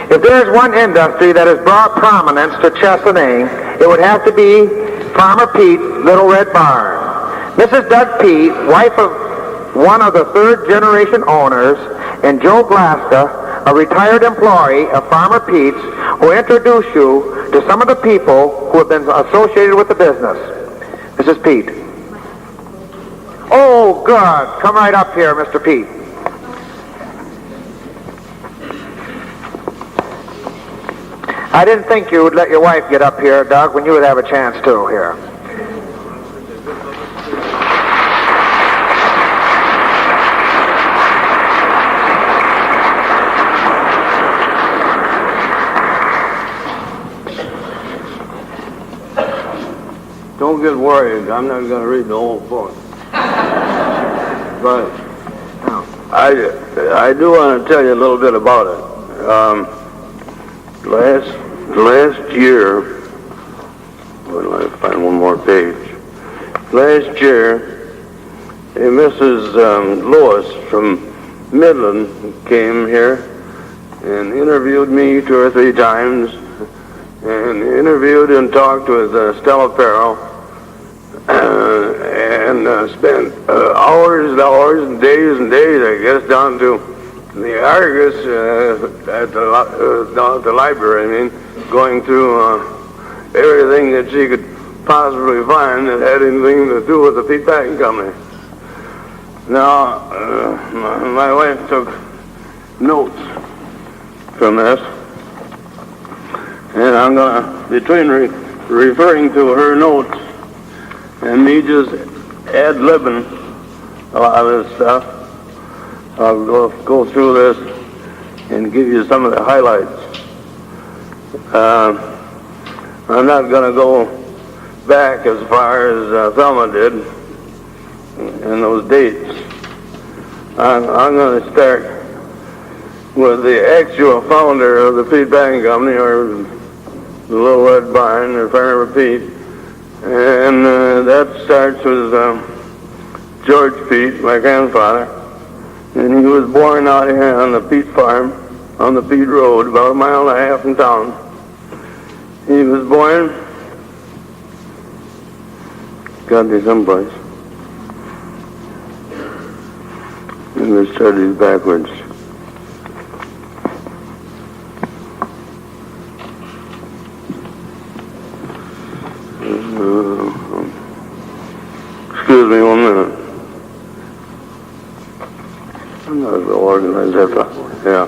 If there is one industry that has brought prominence to Chesaning, it would have to be Farmer Pete's Little Red Barn. Mrs. Doug Peet, wife of one of the third-generation owners, and Joe Glaska, a retired employee of Farmer Pete's, will introduce you to some of the people who have been associated with the business. Mrs. Peet. Oh, good. Come right up here, Mr. Peet. I didn't think you would let your wife get up here, Doug, when you would have a chance too here. Don't get worried. I'm not going to read the whole book. But I do want to tell you a little bit about it. Last year, well, I find one more page. Last year, a Mrs. Lewis from Midland came here and interviewed me 2 or 3 times, and interviewed and talked with Stella Farrell, and spent hours and hours and days, I guess, down to the Argus down at the library, going through everything that she could possibly find that had anything to do with the Peet Packing Company. Now, my wife took notes from this, and I'm going to, between referring to her notes and me just ad-libbing a lot of this stuff, I'll go through this and give you some of the highlights. I'm not going to go back as far as Thelma did in those dates. I'm going to start with the actual founder of the Peet Packing Company, or the Little Red Barn, or Farmer Peet, and that starts with George Peet, my grandfather. And he was born out here on the Peet Farm, on the Peet Road, about 1.5 miles from town. He was born, got to be someplace. I'm going to start these backwards. Excuse me 1 minute. I'm not as well organized as that. Yeah.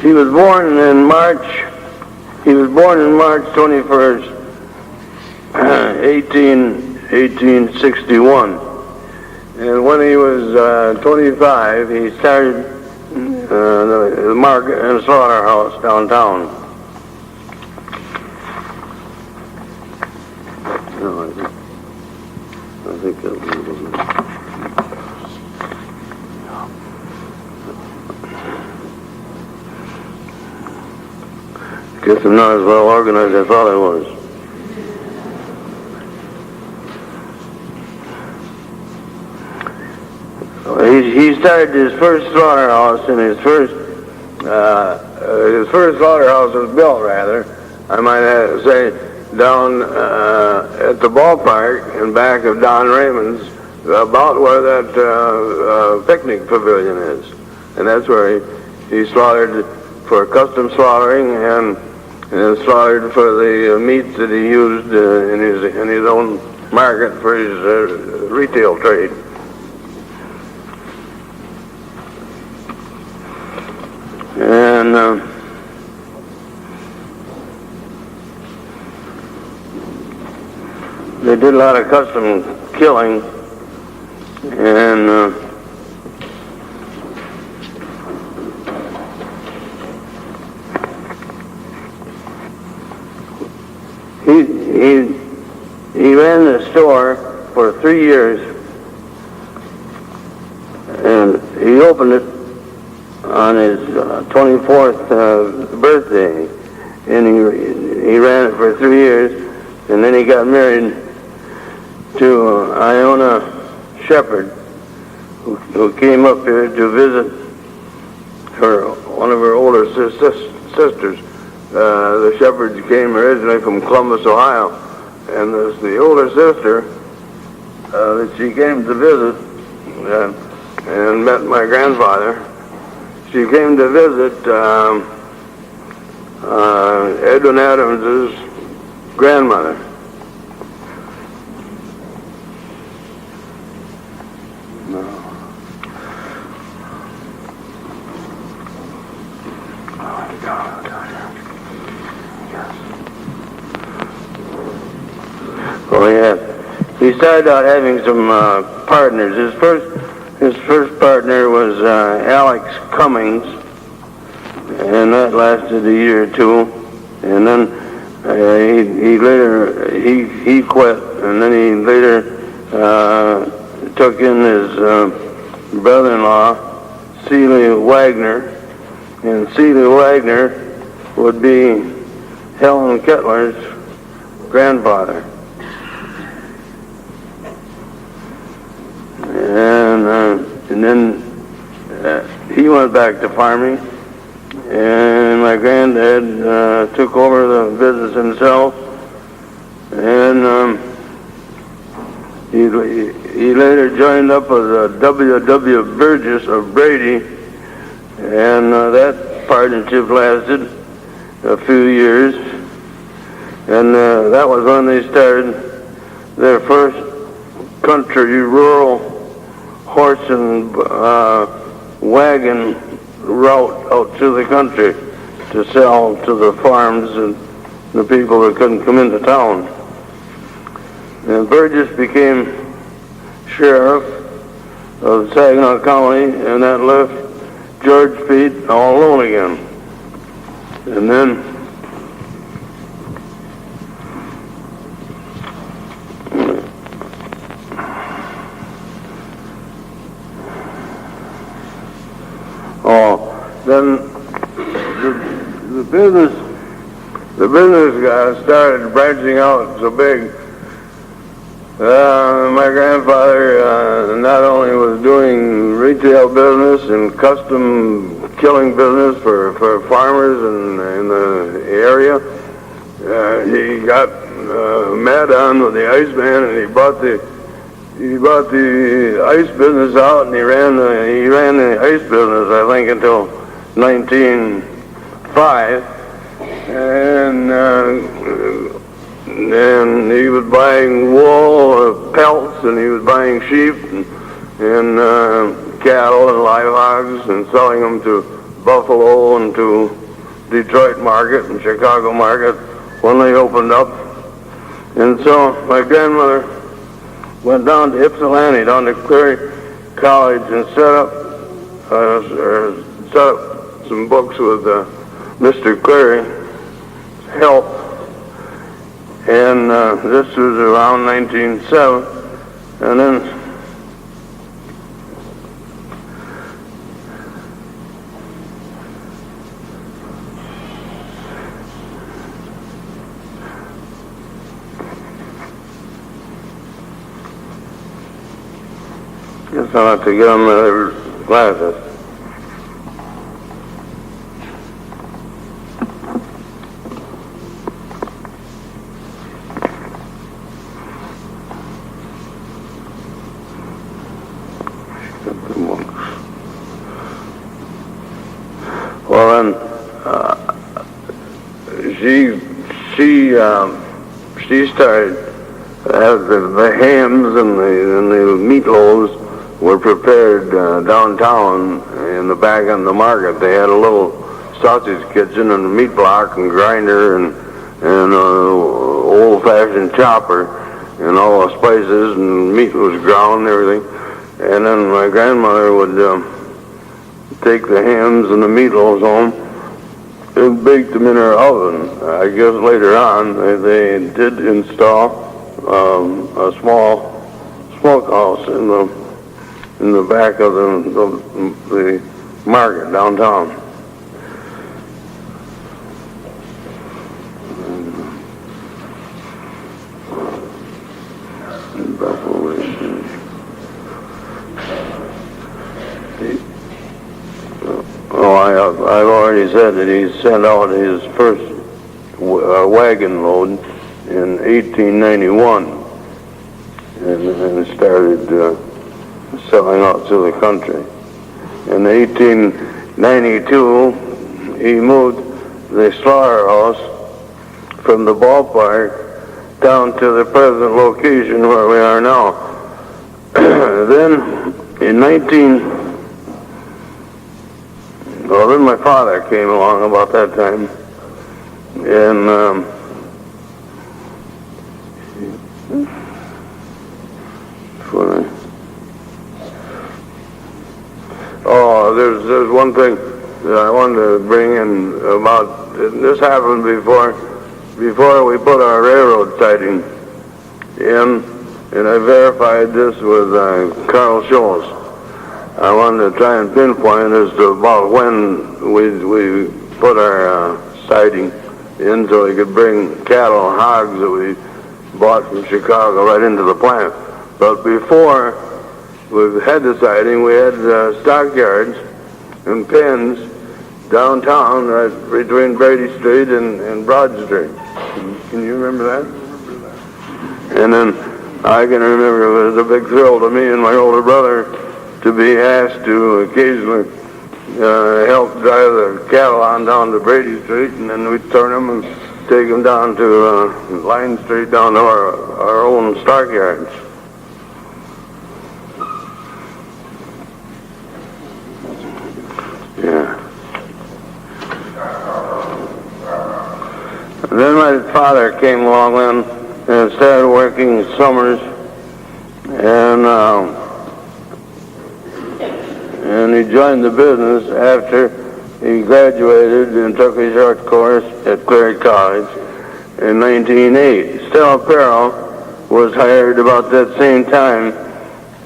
He was born in March 21st, 1861. And when he was 25, he started the market and slaughterhouse downtown. No, I think that was... Guess I'm not as well organized as I thought I was. He started his first slaughterhouse, and his first slaughterhouse was built, rather, I might say, down at the ballpark in back of Don Raymond's, about where that picnic pavilion is. And that's where he slaughtered for custom slaughtering and slaughtered for the meats that he used in his own market for his retail trade. And they did a lot of custom killing, and he ran the store for 3 years, and he opened it on his 24th birthday, and he ran it for 3 years, and then he got married to Iona Shepherd, who came up here to visit her shepherds came originally from Columbus, Ohio, and the older sister that she came to visit and met my grandfather. She came to visit Edwin Adams's grandmother. Oh yeah, he started out having some partners. His first partner was Alex Cummings, and that lasted a year or two. And then he quit, and then he later took in his brother-in-law, Celia Wagner, and Celia Wagner would be Helen Kettler's grandfather. And then he went back to farming, and my granddad took over the business himself, and he later joined up with W.W. Burgess of Brady, and that partnership lasted a few years, and that was when they started their first country rural horse and wagon route out to the country to sell to the farms and the people that couldn't come into town. And Burgess became sheriff of Saginaw County, and that left George Peet all alone again. And then the business started branching out so big. My grandfather not only was doing retail business and custom killing business for farmers in the area. He got mad on with the Iceman, and he bought the ice business out, and he ran the ice business, I think, until 1905, and he was buying wool, pelts, and he was buying sheep and cattle and live hogs and selling them to Buffalo and to Detroit market and Chicago market when they opened up. And so my grandmother went down to Ypsilanti, down to Clary College, and set up some books with Mr. Clary's help. And this was around 1907, and then guess I'll have to get on my glasses. Well, then she started the hams and the meatloaves were prepared downtown in the back of the market. They had a little sausage kitchen and a meat block and grinder and old-fashioned chopper and all the spices, and meat was ground and everything. And then my grandmother would take the hams and the meatloaves home and bake them in her oven. I guess later on they did install a small smokehouse in the back of the market downtown. I've already said that he sent out his first wagon load in 1891 and started selling out to the country. In 1892, he moved the slaughterhouse from the ballpark down to the present location where we are now. Then then my father came along about that time, and there's one thing that I wanted to bring in about, this happened before we put our railroad siding in, and I verified this with Carl Schultz. I wanted to try and pinpoint as to about when we put our siding in so we could bring cattle and hogs that we bought from Chicago right into the plant. But before we had the siding, we had stockyards and pens downtown right between Brady Street and Broad Street. Can you remember that? And then I can remember it was a big thrill to me and my older brother to be asked to occasionally help drive the cattle on down to Brady Street, and then we'd turn them and take them down to Line Street, down to our own stockyards. Yeah. And then my father came along then and started working summers, and he joined the business after he graduated and took a short course at Clary College in 1908. Stella Perro was hired about that same time.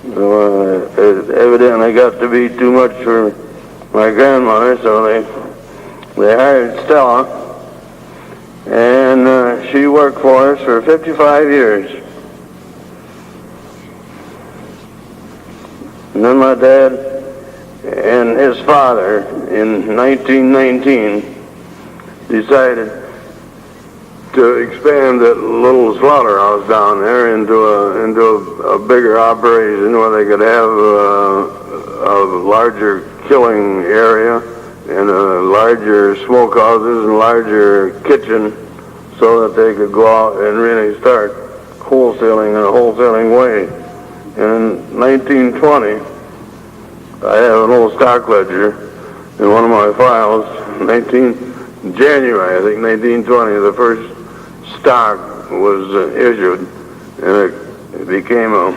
It evidently got to be too much for my grandmother, so they hired Stella, and she worked for us for 55 years. And then my dad and his father in 1919 decided to expand that little slaughterhouse down there into a bigger operation where they could have a larger killing area and larger smokehouses and larger kitchen so that they could go out and really start wholesaling in a wholesaling way. And in 1920, I have an old stock ledger in one of my files. January, I think, 1920, the first stock was issued, and it became a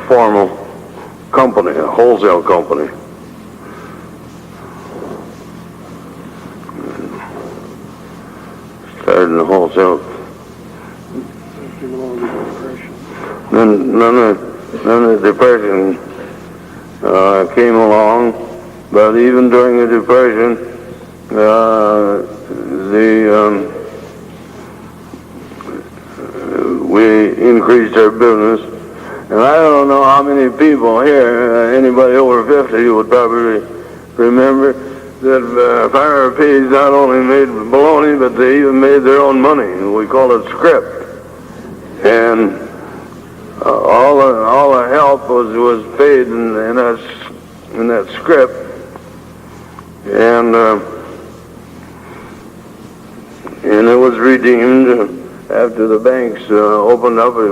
formal company, a wholesale company. Started in the wholesale. Then the Depression came along, but even during the Depression, we increased our business, and I don't know how many people here, anybody over 50 would probably remember that Farmer Pease not only made bologna, but they even made their own money. We call it scrip, and all the help was paid in that scrip, and it was redeemed after the banks opened up. It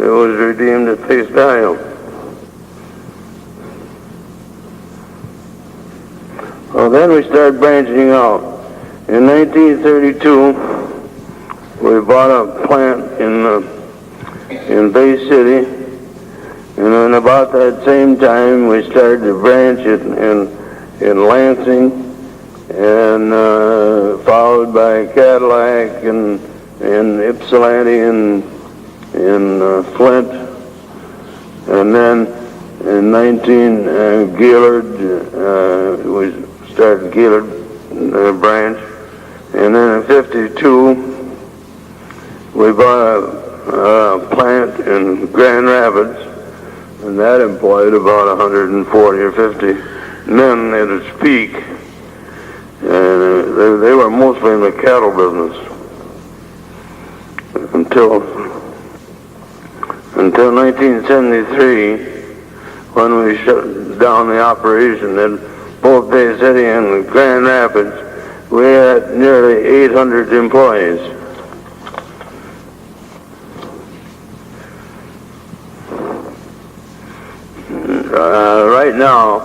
was redeemed at face value. Well, then we started branching out. In 1932, we bought a plant in Bay City, and then about that same time we started to branch it in Lansing, and followed by Cadillac and Ypsilanti and Flint, and then in Gaylord, we started Gaylord branch, and then in 52 we bought a plant in Grand Rapids, and that employed about 140 or 50 men at its peak. and they were mostly in the cattle business until 1973, when we shut down the operation at both Bay City and Grand Rapids. We had nearly 800 employees. Right now,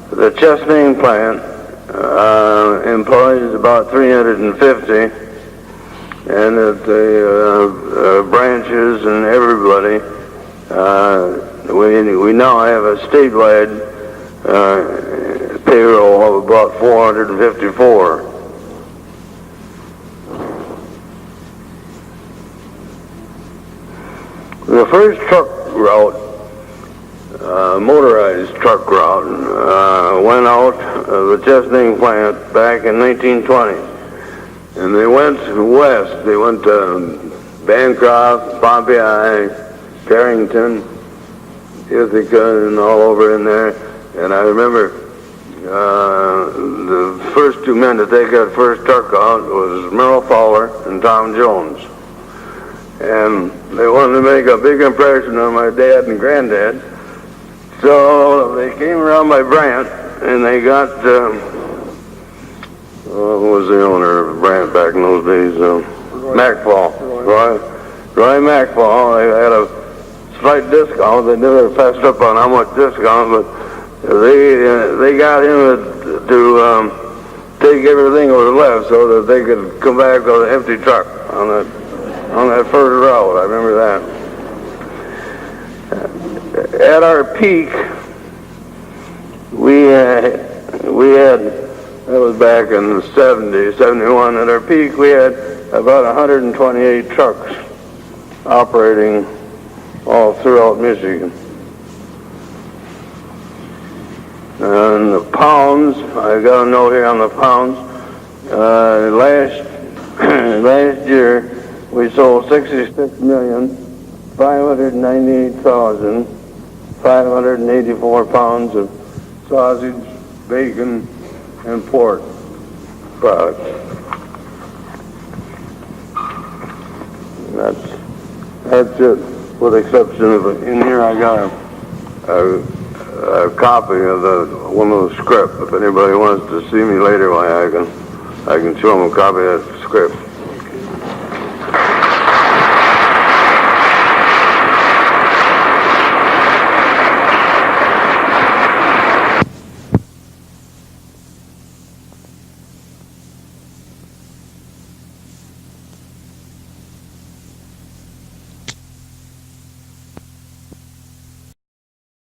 the Chesaning plant employs about 350, and at the branches and everybody, we now have a statewide payroll of about 454. The first truck route, motorized truck route, went out of the Chesaning plant back in 1920. And they went west. They went to Bancroft, Pompeii, Carrington, Ithaca, and all over in there. And I remember the first two men to take that first truck out was Merle Fowler and Tom Jones. And they wanted to make a big impression on my dad and granddad. So they came around my Brant, and they got, who was the owner of Brant back in those days? Macfall. Roy Macfall. They had a slight discount. They never passed up on how much discount, but they got him to take everything that was left so that they could come back with an empty truck on that first route. I remember that. At our peak, we had, that was back in the 70s, 71, at our peak we had about 128 trucks operating all throughout Michigan. And the pounds, I got a note here on the pounds. Last year we sold 66,598,584 pounds of sausage, bacon, and pork products. That's it, with the exception of, in here I got a copy of one of the script. If anybody wants to see me later, I can show them a copy of that script.